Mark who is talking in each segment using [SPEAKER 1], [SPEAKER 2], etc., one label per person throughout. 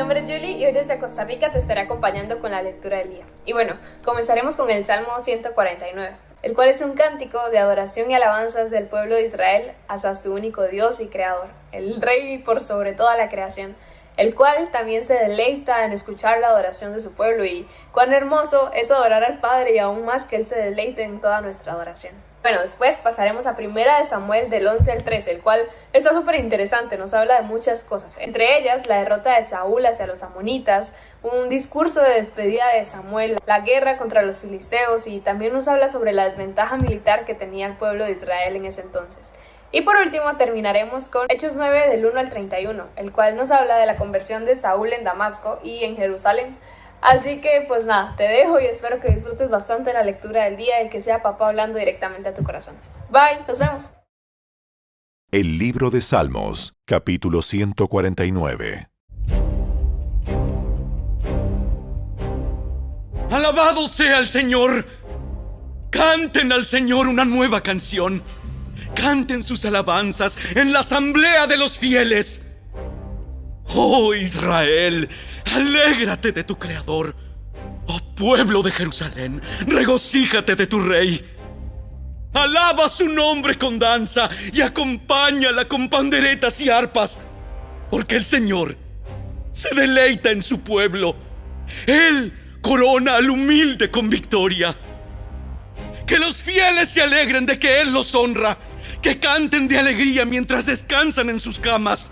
[SPEAKER 1] nombre es Julie y hoy desde Costa Rica te estaré acompañando con la lectura del día. Y bueno, comenzaremos con el Salmo 149, el cual es un cántico de adoración y alabanzas del pueblo de Israel hacia su único Dios y Creador, el Rey por sobre toda la creación, el cual también se deleita en escuchar la adoración de su pueblo, y cuán hermoso es adorar al Padre y aún más que Él se deleite en toda nuestra adoración. Bueno, después pasaremos a 1 Samuel del 11 al 13, el cual está súper interesante, nos habla de muchas cosas, entre ellas la derrota de Saúl hacia los amonitas, un discurso de despedida de Samuel, la guerra contra los filisteos, y también nos habla sobre la desventaja militar que tenía el pueblo de Israel en ese entonces. Y por último terminaremos con Hechos 9 del 1 al 31, el cual nos habla de la conversión de Saúl en Damasco y en Jerusalén. Así que pues nada, te dejo y espero que disfrutes bastante la lectura del día y que sea papá hablando directamente a tu corazón. Bye, nos vemos.
[SPEAKER 2] El libro de Salmos, capítulo 149.
[SPEAKER 3] ¡Alabado sea el Señor! ¡Canten al Señor una nueva canción! ¡Canten sus alabanzas en la asamblea de los fieles! ¡Oh Israel! ¡Alégrate de tu Creador! ¡Oh pueblo de Jerusalén! ¡Regocíjate de tu Rey! ¡Alaba su nombre con danza y acompáñala con panderetas y arpas! Porque el Señor se deleita en su pueblo. Él corona al humilde con victoria. Que los fieles se alegren de que Él los honra. Que canten de alegría mientras descansan en sus camas.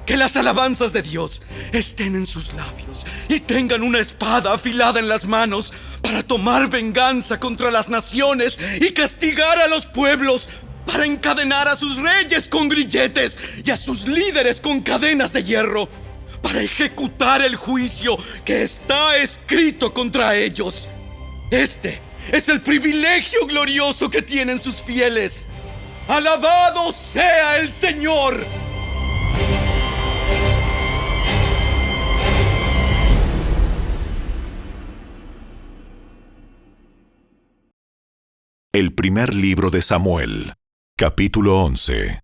[SPEAKER 3] Que las alabanzas de Dios estén en sus labios y tengan una espada afilada en las manos para tomar venganza contra las naciones y castigar a los pueblos, para encadenar a sus reyes con grilletes y a sus líderes con cadenas de hierro, para ejecutar el juicio que está escrito contra ellos. Este es el privilegio glorioso que tienen sus fieles. ¡Alabado sea el Señor!
[SPEAKER 2] El primer libro de Samuel, capítulo 11.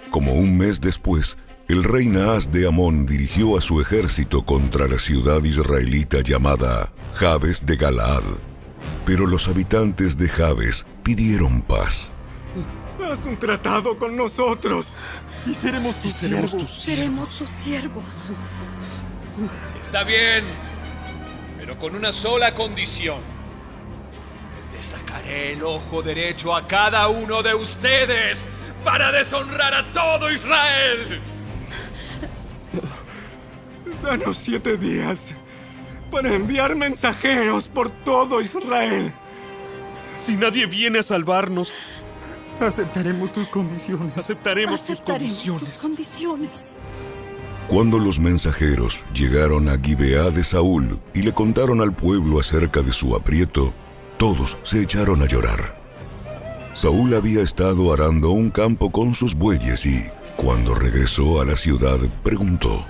[SPEAKER 4] Como un mes después, el rey Naas de Amón dirigió a su ejército contra la ciudad israelita llamada Jabes de Galaad. Pero los habitantes de Jabes pidieron paz.
[SPEAKER 5] Haz un tratado con nosotros y seremos tus siervos.
[SPEAKER 6] Seremos tus siervos.
[SPEAKER 7] Está bien, pero con una sola condición. Le sacaré el ojo derecho a cada uno de ustedes para deshonrar a todo Israel.
[SPEAKER 5] Danos 7 días para enviar mensajeros por todo Israel. Si nadie viene a salvarnos, aceptaremos tus condiciones. Aceptaremos tus condiciones.
[SPEAKER 4] Cuando los mensajeros llegaron a Gibeá de Saúl y le contaron al pueblo acerca de su aprieto, todos se echaron a llorar. Saúl había estado arando un campo con sus bueyes y, cuando regresó a la ciudad, preguntó: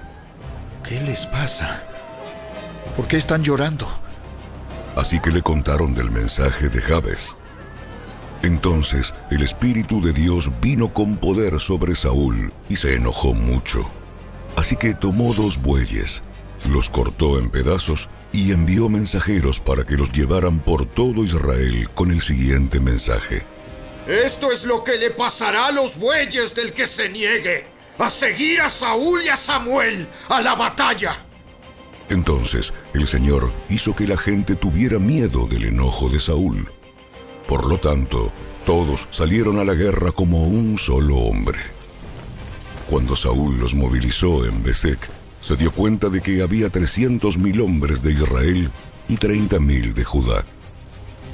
[SPEAKER 8] ¿Qué les pasa? ¿Por qué están llorando?
[SPEAKER 4] Así que le contaron del mensaje de Jabes. Entonces el Espíritu de Dios vino con poder sobre Saúl y se enojó mucho. Así que tomó 2 bueyes, los cortó en pedazos y envió mensajeros para que los llevaran por todo Israel con el siguiente mensaje:
[SPEAKER 9] Esto es lo que le pasará a los bueyes del que se niegue a seguir a Saúl y a Samuel a la batalla.
[SPEAKER 4] Entonces el Señor hizo que la gente tuviera miedo del enojo de Saúl. Por lo tanto, todos salieron a la guerra como un solo hombre. Cuando Saúl los movilizó en Besek, se dio cuenta de que había 300,000 hombres de Israel y 30,000 de Judá.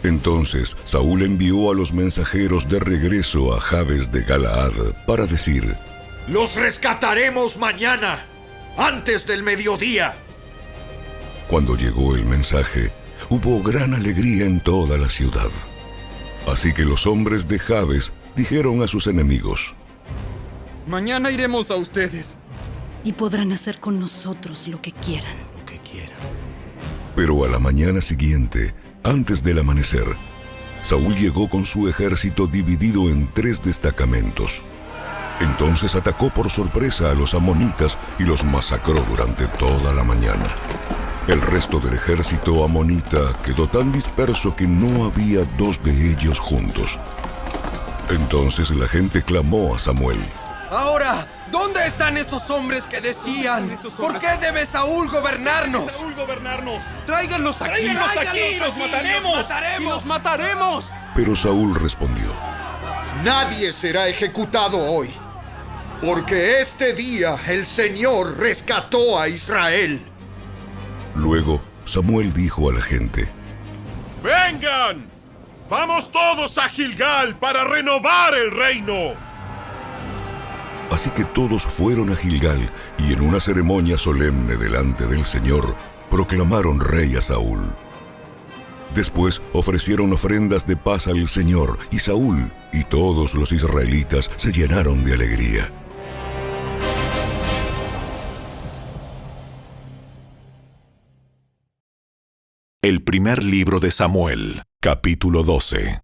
[SPEAKER 4] Entonces Saúl envió a los mensajeros de regreso a Jabes de Galaad para decir:
[SPEAKER 9] Los rescataremos mañana, antes del mediodía.
[SPEAKER 4] Cuando llegó el mensaje, hubo gran alegría en toda la ciudad. Así que los hombres de Jabes dijeron a sus enemigos:
[SPEAKER 5] Mañana iremos a ustedes.
[SPEAKER 6] Y podrán hacer con nosotros lo que quieran.
[SPEAKER 4] Pero a la mañana siguiente, antes del amanecer, Saúl llegó con su ejército dividido en 3 destacamentos. Entonces atacó por sorpresa a los amonitas y los masacró durante toda la mañana. El resto del ejército amonita quedó tan disperso que no había dos de ellos juntos. Entonces la gente clamó a Samuel.
[SPEAKER 9] Ahora, ¿dónde están esos hombres que decían? ¿Por qué debe Saúl gobernarnos?
[SPEAKER 5] ¡Tráiganlos aquí! ¡Los mataremos!
[SPEAKER 4] Pero Saúl respondió.
[SPEAKER 9] Nadie será ejecutado hoy, porque este día el Señor rescató a Israel.
[SPEAKER 4] Luego Samuel dijo a la gente.
[SPEAKER 5] ¡Vengan! ¡Vamos todos a Gilgal para renovar el reino!
[SPEAKER 4] Así que todos fueron a Gilgal y en una ceremonia solemne delante del Señor proclamaron rey a Saúl. Después ofrecieron ofrendas de paz al Señor y Saúl y todos los israelitas se llenaron de alegría.
[SPEAKER 2] El primer libro de Samuel, capítulo 12.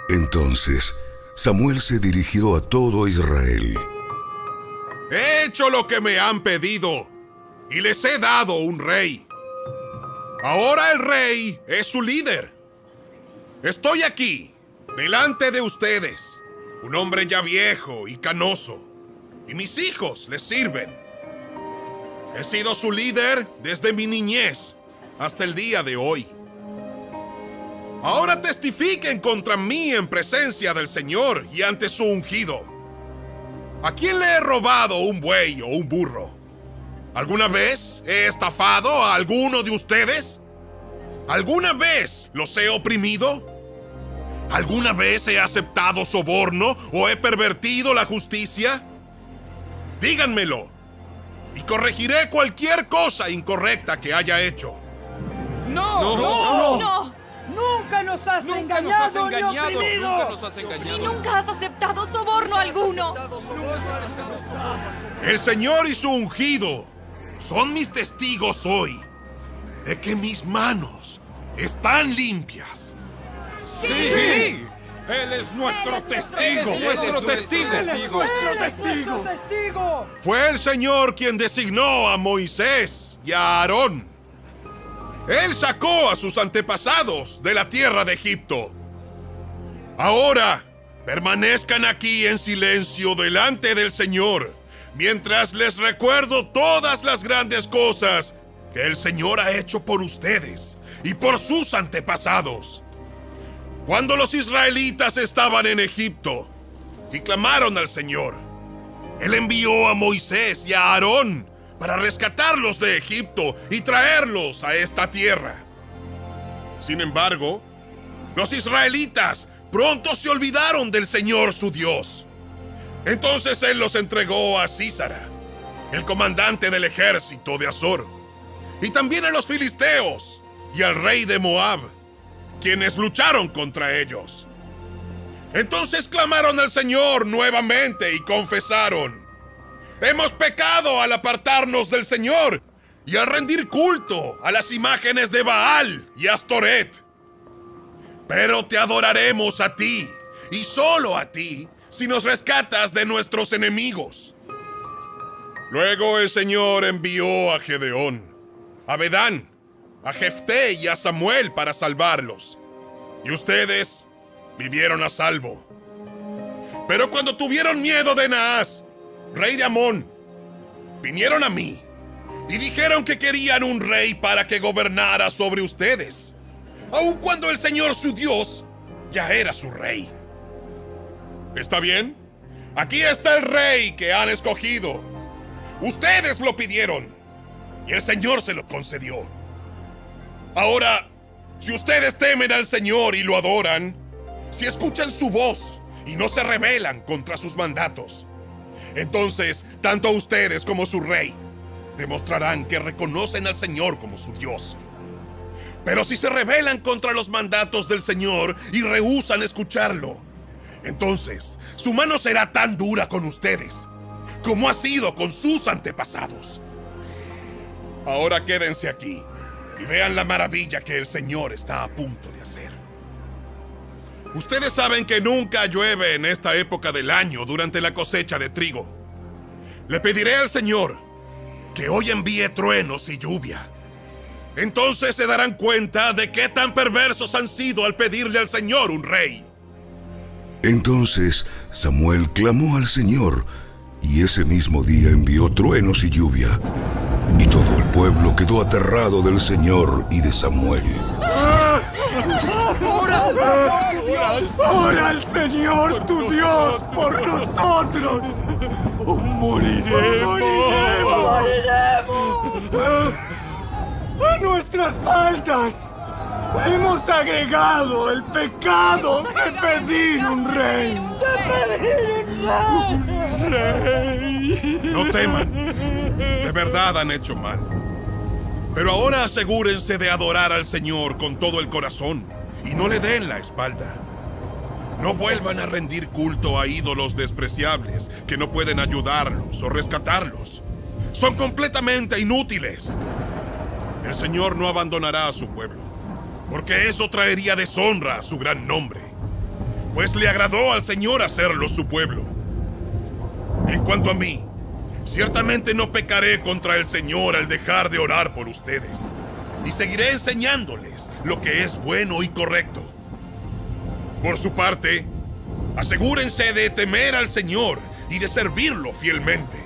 [SPEAKER 4] Entonces Samuel se dirigió a todo Israel.
[SPEAKER 5] He hecho lo que me han pedido y les he dado un rey. Ahora el rey es su líder. Estoy aquí, delante de ustedes, un hombre ya viejo y canoso, y mis hijos les sirven. He sido su líder desde mi niñez hasta el día de hoy. Ahora testifiquen contra mí en presencia del Señor y ante su ungido. ¿A quién le he robado un buey o un burro? ¿Alguna vez he estafado a alguno de ustedes? ¿Alguna vez los he oprimido? ¿Alguna vez he aceptado soborno o he pervertido la justicia? Díganmelo, y corregiré cualquier cosa incorrecta que haya hecho.
[SPEAKER 10] ¡No! ¡Nunca nos has engañado ni oprimido!
[SPEAKER 11] ¡Y nunca has aceptado soborno alguno!
[SPEAKER 5] El Señor y su ungido son mis testigos hoy de que mis manos están limpias.
[SPEAKER 10] ¡Sí!
[SPEAKER 5] Él es nuestro
[SPEAKER 10] testigo.
[SPEAKER 5] Él es nuestro
[SPEAKER 10] testigo.
[SPEAKER 5] Fue el Señor quien designó a Moisés y a Aarón. Él sacó a sus antepasados de la tierra de Egipto. Ahora, permanezcan aquí en silencio delante del Señor, mientras les recuerdo todas las grandes cosas que el Señor ha hecho por ustedes y por sus antepasados. Cuando los israelitas estaban en Egipto y clamaron al Señor, Él envió a Moisés y a Aarón para rescatarlos de Egipto y traerlos a esta tierra. Sin embargo, los israelitas pronto se olvidaron del Señor su Dios. Entonces Él los entregó a Sísara, el comandante del ejército de Azor, y también a los filisteos y al rey de Moab, quienes lucharon contra ellos. Entonces clamaron al Señor nuevamente y confesaron: hemos pecado al apartarnos del Señor y al rendir culto a las imágenes de Baal y Astoret. Pero te adoraremos a ti, y solo a ti, si nos rescatas de nuestros enemigos. Luego el Señor envió a Gedeón, a Bedán, a Jefté y a Samuel para salvarlos, y ustedes vivieron a salvo. Pero cuando tuvieron miedo de Naas, rey de Amón, vinieron a mí y dijeron que querían un rey para que gobernara sobre ustedes, aun cuando el Señor su Dios ya era su rey. ¿Está bien? Aquí está el rey que han escogido. Ustedes lo pidieron y el Señor se lo concedió. Ahora, si ustedes temen al Señor y lo adoran, si escuchan su voz y no se rebelan contra sus mandatos, entonces tanto ustedes como su rey demostrarán que reconocen al Señor como su Dios. Pero si se rebelan contra los mandatos del Señor y rehúsan escucharlo, entonces su mano será tan dura con ustedes como ha sido con sus antepasados. Ahora quédense aquí y vean la maravilla que el Señor está a punto de hacer. Ustedes saben que nunca llueve en esta época del año durante la cosecha de trigo. Le pediré al Señor que hoy envíe truenos y lluvia. Entonces se darán cuenta de qué tan perversos han sido al pedirle al Señor un rey.
[SPEAKER 4] Entonces Samuel clamó al Señor, y ese mismo día envió truenos y lluvia. Y todo el pueblo quedó aterrado del Señor y de Samuel.
[SPEAKER 10] ¡Ora al Señor tu Dios por nosotros! ¡Moriremos! ¡A nuestras faltas! Hemos agregado el pecado de pedir un rey.
[SPEAKER 5] No teman, de verdad han hecho mal. Pero ahora asegúrense de adorar al Señor con todo el corazón y no le den la espalda. No vuelvan a rendir culto a ídolos despreciables que no pueden ayudarlos o rescatarlos. Son completamente inútiles. El Señor no abandonará a su pueblo, porque eso traería deshonra a su gran nombre, pues le agradó al Señor hacerlo su pueblo. En cuanto a mí, ciertamente no pecaré contra el Señor al dejar de orar por ustedes, y seguiré enseñándoles lo que es bueno y correcto. Por su parte, asegúrense de temer al Señor y de servirlo fielmente.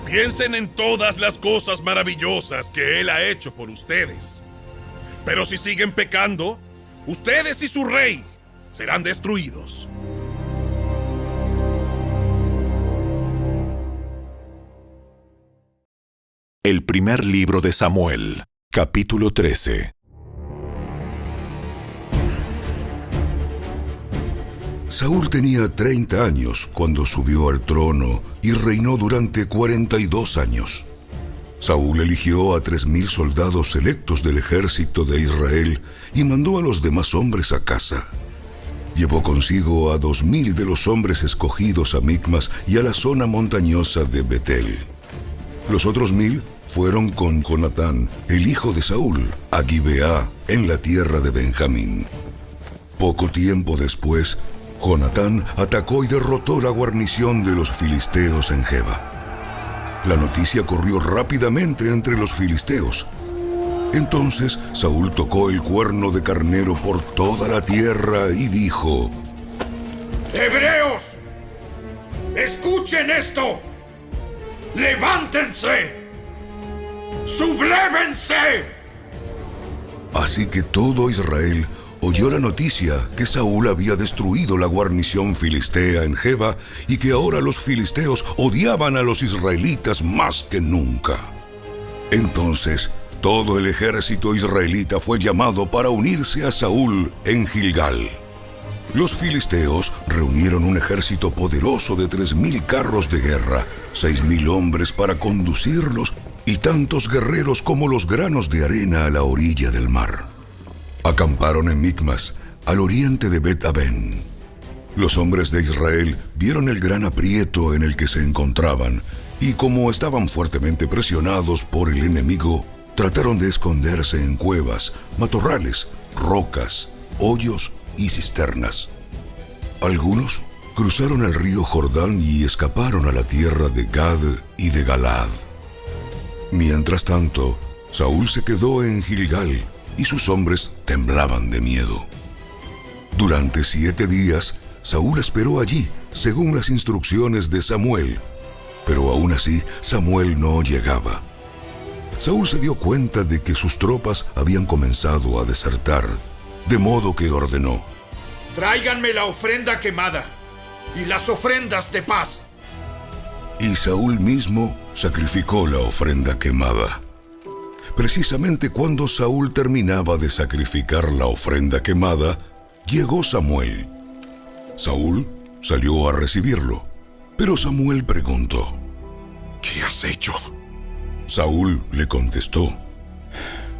[SPEAKER 5] Piensen en todas las cosas maravillosas que Él ha hecho por ustedes. Pero si siguen pecando, ustedes y su rey serán destruidos.
[SPEAKER 2] El primer libro de Samuel, capítulo 13.
[SPEAKER 4] Saúl tenía 30 años cuando subió al trono y reinó durante 42 años. Saúl eligió a 3,000 soldados selectos del ejército de Israel y mandó a los demás hombres a casa. Llevó consigo a 2,000 de los hombres escogidos a Micmas y a la zona montañosa de Betel. Los otros 1,000 fueron con Jonatán, el hijo de Saúl, a Gibeá, en la tierra de Benjamín. Poco tiempo después, Jonatán atacó y derrotó la guarnición de los filisteos en Geba. La noticia corrió rápidamente entre los filisteos. Entonces Saúl tocó el cuerno de carnero por toda la tierra y dijo:
[SPEAKER 9] ¡Hebreos! ¡Escuchen esto! ¡Levántense! ¡Sublévense!
[SPEAKER 4] Así que todo Israel oyó la noticia que Saúl había destruido la guarnición filistea en Geba y que ahora los filisteos odiaban a los israelitas más que nunca. Entonces, todo el ejército israelita fue llamado para unirse a Saúl en Gilgal. Los filisteos reunieron un ejército poderoso de 3,000 carros de guerra, 6,000 hombres para conducirlos y tantos guerreros como los granos de arena a la orilla del mar. Acamparon en Micmas, al oriente de Bet-Aven. Los hombres de Israel vieron el gran aprieto en el que se encontraban y, como estaban fuertemente presionados por el enemigo, trataron de esconderse en cuevas, matorrales, rocas, hoyos y cisternas. Algunos cruzaron el río Jordán y escaparon a la tierra de Gad y de Galaad. Mientras tanto, Saúl se quedó en Gilgal y sus hombres temblaban de miedo. Durante 7 días, Saúl esperó allí, según las instrucciones de Samuel, pero aún así Samuel no llegaba. Saúl se dio cuenta de que sus tropas habían comenzado a desertar, de modo que ordenó:
[SPEAKER 9] Tráiganme la ofrenda quemada y las ofrendas de paz.
[SPEAKER 4] Y Saúl mismo sacrificó la ofrenda quemada. Precisamente cuando Saúl terminaba de sacrificar la ofrenda quemada, llegó Samuel. Saúl salió a recibirlo, pero Samuel preguntó:
[SPEAKER 5] ¿Qué has hecho?
[SPEAKER 4] Saúl le contestó: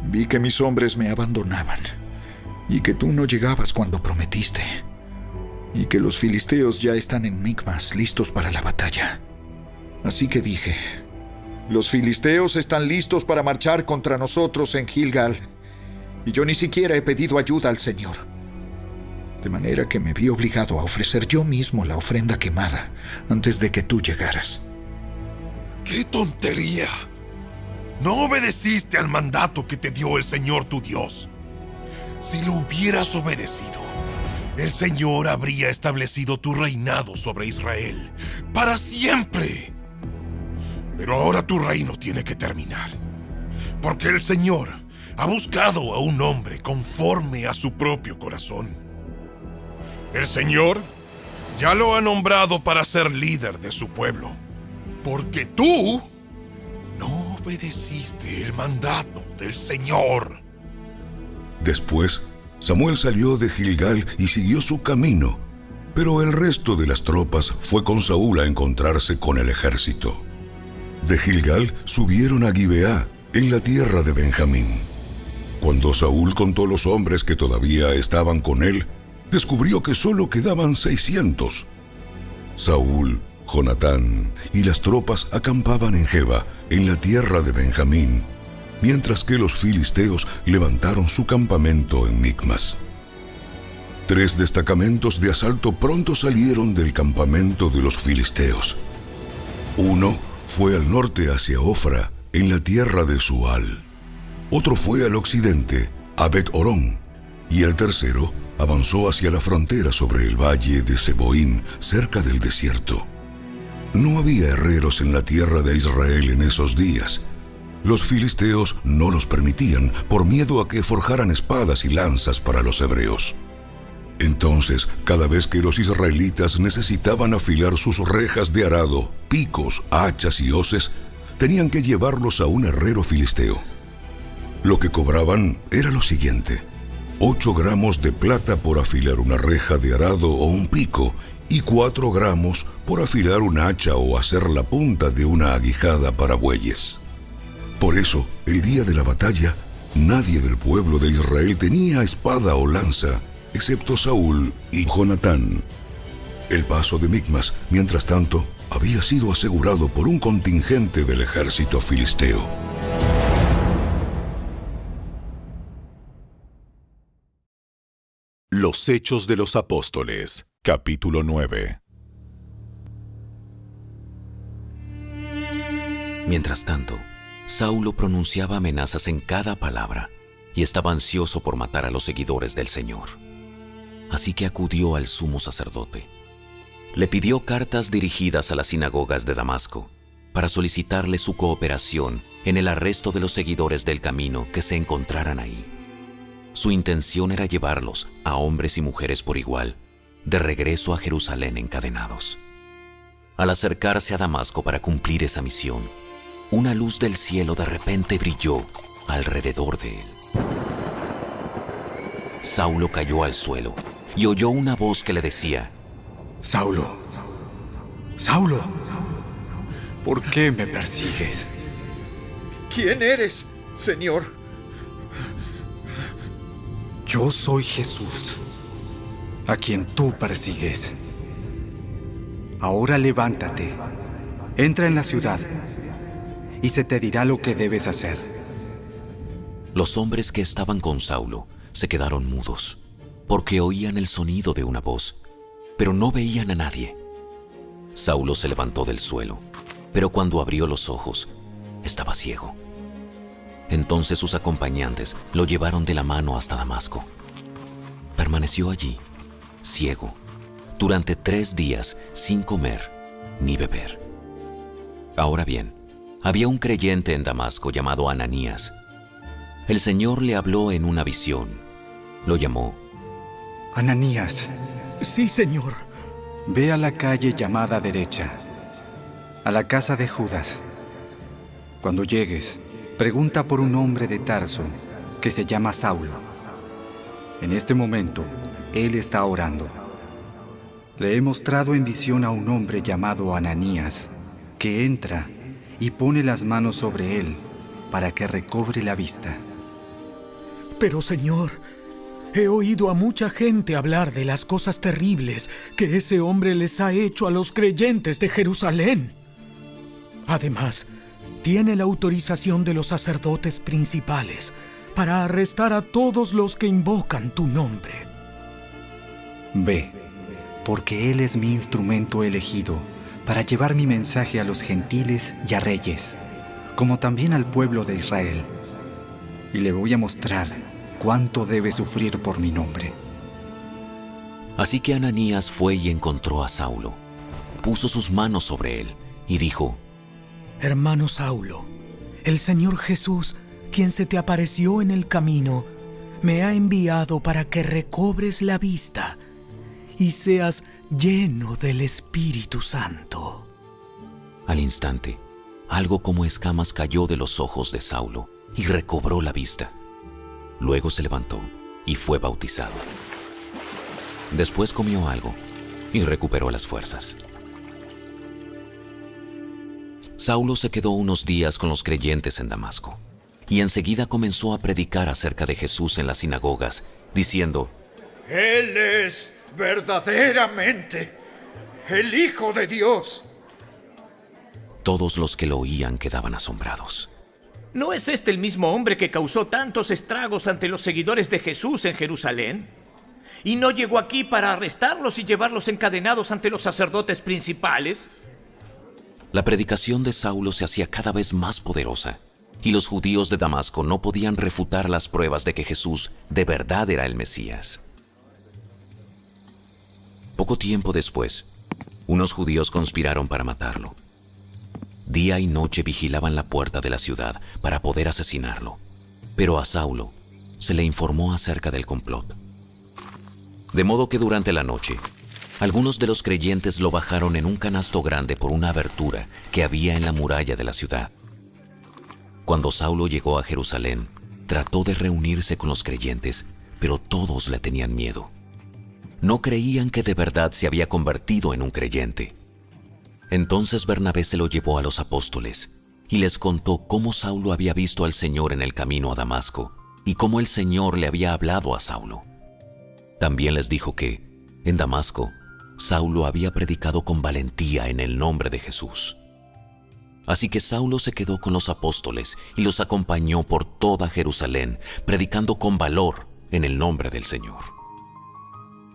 [SPEAKER 8] Vi que mis hombres me abandonaban, y que tú no llegabas cuando prometiste, y que los filisteos ya están en Micmas listos para la batalla. Así que dije: los filisteos están listos para marchar contra nosotros en Gilgal, y yo ni siquiera he pedido ayuda al Señor. de manera que me vi obligado a ofrecer yo mismo la ofrenda quemada antes de que tú llegaras.
[SPEAKER 5] ¡Qué tontería! No obedeciste al mandato que te dio el Señor tu Dios. Si lo hubieras obedecido, el Señor habría establecido tu reinado sobre Israel para siempre. Pero ahora tu reino tiene que terminar, porque el Señor ha buscado a un hombre conforme a su propio corazón. El Señor ya lo ha nombrado para ser líder de su pueblo, porque tú no obedeciste el mandato del Señor.
[SPEAKER 4] Después, Samuel salió de Gilgal y siguió su camino, pero el resto de las tropas fue con Saúl a encontrarse con el ejército. De Gilgal subieron a Gibeá, en la tierra de Benjamín. Cuando Saúl contó los hombres que todavía estaban con él, descubrió que solo quedaban 600. Saúl, Jonatán y las tropas acampaban en Geba, en la tierra de Benjamín, mientras que los filisteos levantaron su campamento en Micmas. 3 destacamentos de asalto pronto salieron del campamento de los filisteos. Uno fue al norte hacia Ofra, en la tierra de Sual. Otro fue al occidente, a Bet-Horón, y el tercero avanzó hacia la frontera sobre el valle de Seboín, cerca del desierto. No había herreros en la tierra de Israel en esos días. Los filisteos no los permitían por miedo a que forjaran espadas y lanzas para los hebreos. Entonces, cada vez que los israelitas necesitaban afilar sus rejas de arado, picos, hachas y hoces, tenían que llevarlos a un herrero filisteo. Lo que cobraban era lo siguiente: 8 gramos de plata por afilar una reja de arado o un pico, y 4 gramos por afilar un hacha o hacer la punta de una aguijada para bueyes. Por eso, el día de la batalla, nadie del pueblo de Israel tenía espada o lanza, excepto Saúl y Jonatán. El paso de Micmas, mientras tanto, había sido asegurado por un contingente del ejército filisteo.
[SPEAKER 2] Los Hechos de los Apóstoles, capítulo 9.
[SPEAKER 12] Mientras tanto, Saulo pronunciaba amenazas en cada palabra y estaba ansioso por matar a los seguidores del Señor. Así que acudió al sumo sacerdote. Le pidió cartas dirigidas a las sinagogas de Damasco para solicitarle su cooperación en el arresto de los seguidores del camino que se encontraran ahí. Su intención era llevarlos, a hombres y mujeres por igual, de regreso a Jerusalén encadenados. Al acercarse a Damasco para cumplir esa misión, una luz del cielo de repente brilló alrededor de él. Saulo cayó al suelo y oyó una voz que le decía:
[SPEAKER 13] Saulo, Saulo, ¿por qué me persigues?
[SPEAKER 9] ¿Quién eres, Señor?
[SPEAKER 13] Yo soy Jesús, a quien tú persigues. Ahora levántate, entra en la ciudad, y se te dirá lo que debes hacer.
[SPEAKER 12] Los hombres que estaban con Saulo se quedaron mudos, porque oían el sonido de una voz, pero no veían a nadie. Saulo se levantó del suelo, pero cuando abrió los ojos, estaba ciego. Entonces sus acompañantes lo llevaron de la mano hasta Damasco. Permaneció allí, ciego, durante 3 días sin comer ni beber. Ahora bien, había un creyente en Damasco llamado Ananías. El Señor le habló en una visión. Lo llamó.
[SPEAKER 13] Ananías.
[SPEAKER 10] Sí, Señor.
[SPEAKER 13] Ve a la calle llamada derecha, a la casa de Judas. Cuando llegues, pregunta por un hombre de Tarso que se llama Saulo. En este momento, él está orando. Le he mostrado en visión a un hombre llamado Ananías, que entra y pone las manos sobre él para que recobre la vista.
[SPEAKER 10] Pero, Señor, he oído a mucha gente hablar de las cosas terribles que ese hombre les ha hecho a los creyentes de Jerusalén. Además, tiene la autorización de los sacerdotes principales para arrestar a todos los que invocan tu nombre.
[SPEAKER 13] Ve, porque Él es mi instrumento elegido para llevar mi mensaje a los gentiles y a reyes, como también al pueblo de Israel. Y le voy a mostrar cuánto debe sufrir por mi nombre.
[SPEAKER 12] Así que Ananías fue y encontró a Saulo. Puso sus manos sobre él y dijo:
[SPEAKER 10] Hermano Saulo, el Señor Jesús, quien se te apareció en el camino, me ha enviado para que recobres la vista y seas lleno del Espíritu Santo.
[SPEAKER 12] Al instante, algo como escamas cayó de los ojos de Saulo y recobró la vista. Luego se levantó y fue bautizado. Después comió algo y recuperó las fuerzas. Saulo se quedó unos días con los creyentes en Damasco y enseguida comenzó a predicar acerca de Jesús en las sinagogas, diciendo:
[SPEAKER 9] Él es verdaderamente el Hijo de Dios.
[SPEAKER 12] Todos los que lo oían quedaban asombrados.
[SPEAKER 14] ¿No es este el mismo hombre que causó tantos estragos ante los seguidores de Jesús en Jerusalén? ¿Y no llegó aquí para arrestarlos y llevarlos encadenados ante los sacerdotes principales?
[SPEAKER 12] La predicación de Saulo se hacía cada vez más poderosa, y los judíos de Damasco no podían refutar las pruebas de que Jesús de verdad era el Mesías. Poco tiempo después, unos judíos conspiraron para matarlo. Día y noche vigilaban la puerta de la ciudad para poder asesinarlo, pero a Saulo se le informó acerca del complot. De modo que durante la noche, algunos de los creyentes lo bajaron en un canasto grande por una abertura que había en la muralla de la ciudad. Cuando Saulo llegó a Jerusalén, trató de reunirse con los creyentes, pero todos le tenían miedo. No creían que de verdad se había convertido en un creyente. Entonces Bernabé se lo llevó a los apóstoles y les contó cómo Saulo había visto al Señor en el camino a Damasco y cómo el Señor le había hablado a Saulo. También les dijo que, en Damasco, Saulo había predicado con valentía en el nombre de Jesús. Así que Saulo se quedó con los apóstoles y los acompañó por toda Jerusalén, predicando con valor en el nombre del Señor.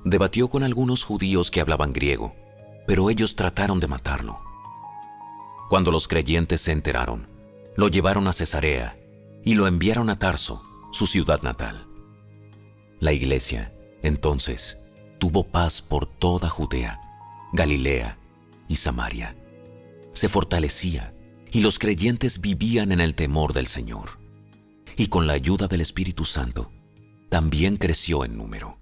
[SPEAKER 12] Debatió con algunos judíos que hablaban griego, pero ellos trataron de matarlo. Cuando los creyentes se enteraron, lo llevaron a Cesarea y lo enviaron a Tarso, su ciudad natal. La iglesia, entonces, tuvo paz por toda Judea, Galilea y Samaria. Se fortalecía y los creyentes vivían en el temor del Señor. Y con la ayuda del Espíritu Santo, también creció en número.